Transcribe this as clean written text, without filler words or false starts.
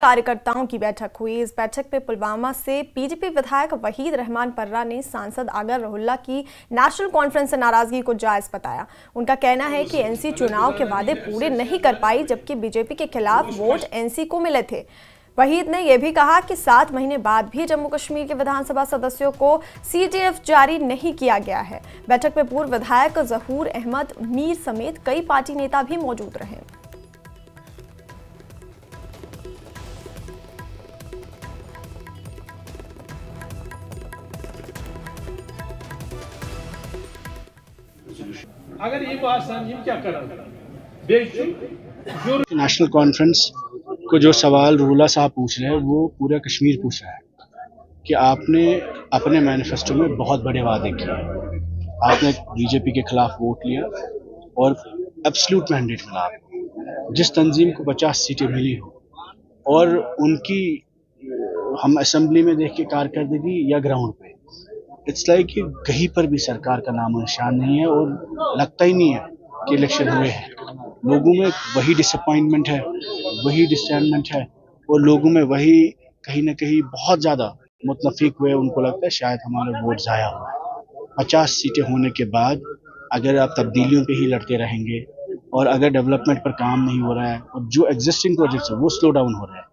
कार्यकर्ताओं की बैठक हुई। इस बैठक में पुलवामा से बीजेपी विधायक वहीद रहमान पर्रा ने सांसद आगर रहुल्ला की नेशनल कॉन्फ्रेंस से नाराजगी को जायज बताया। उनका कहना है कि एनसी चुनाव के वादे पूरे नहीं कर पाई, जबकि बीजेपी के खिलाफ वोट एनसी को मिले थे। वहीद ने यह भी कहा कि 7 महीने बाद भी जम्मू कश्मीर के विधानसभा सदस्यों को CTF जारी नहीं किया गया है। बैठक में पूर्व विधायक जहूर अहमद मीर समेत कई पार्टी नेता भी मौजूद रहे। अगर ये बात समझिए क्या कर नेशनल कॉन्फ्रेंस को जो सवाल रूला साहब पूछ रहे हैं वो पूरा कश्मीर पूछ रहा है कि आपने अपने मैनिफेस्टो में बहुत बड़े वादे किए, आपने बीजेपी के खिलाफ वोट लिया और एब्सोल्यूट मैंडेट मिला आपको। जिस तंजीम को 50 सीटें मिली हो और उनकी हम असेंबली में देख के कारकर्दगी या ग्राउंड पे, इट्स लाइक कि कहीं पर भी सरकार का नामो निशान नहीं है और लगता ही नहीं है कि इलेक्शन हुए हैं। लोगों में वही डिसअपॉइंटमेंट है, वही डिसअपॉइंटमेंट है और लोगों में वही कहीं ना कहीं बहुत ज़्यादा मुतनफिक हुए। उनको लगता है शायद हमारा वोट ज़ाया हुआ है। 50 सीटें होने के बाद अगर आप तब्दीलियों पे ही लड़ते रहेंगे और अगर डेवलपमेंट पर काम नहीं हो रहा है और जो एग्जिस्टिंग प्रोजेक्ट्स है वो स्लो डाउन हो रहा है,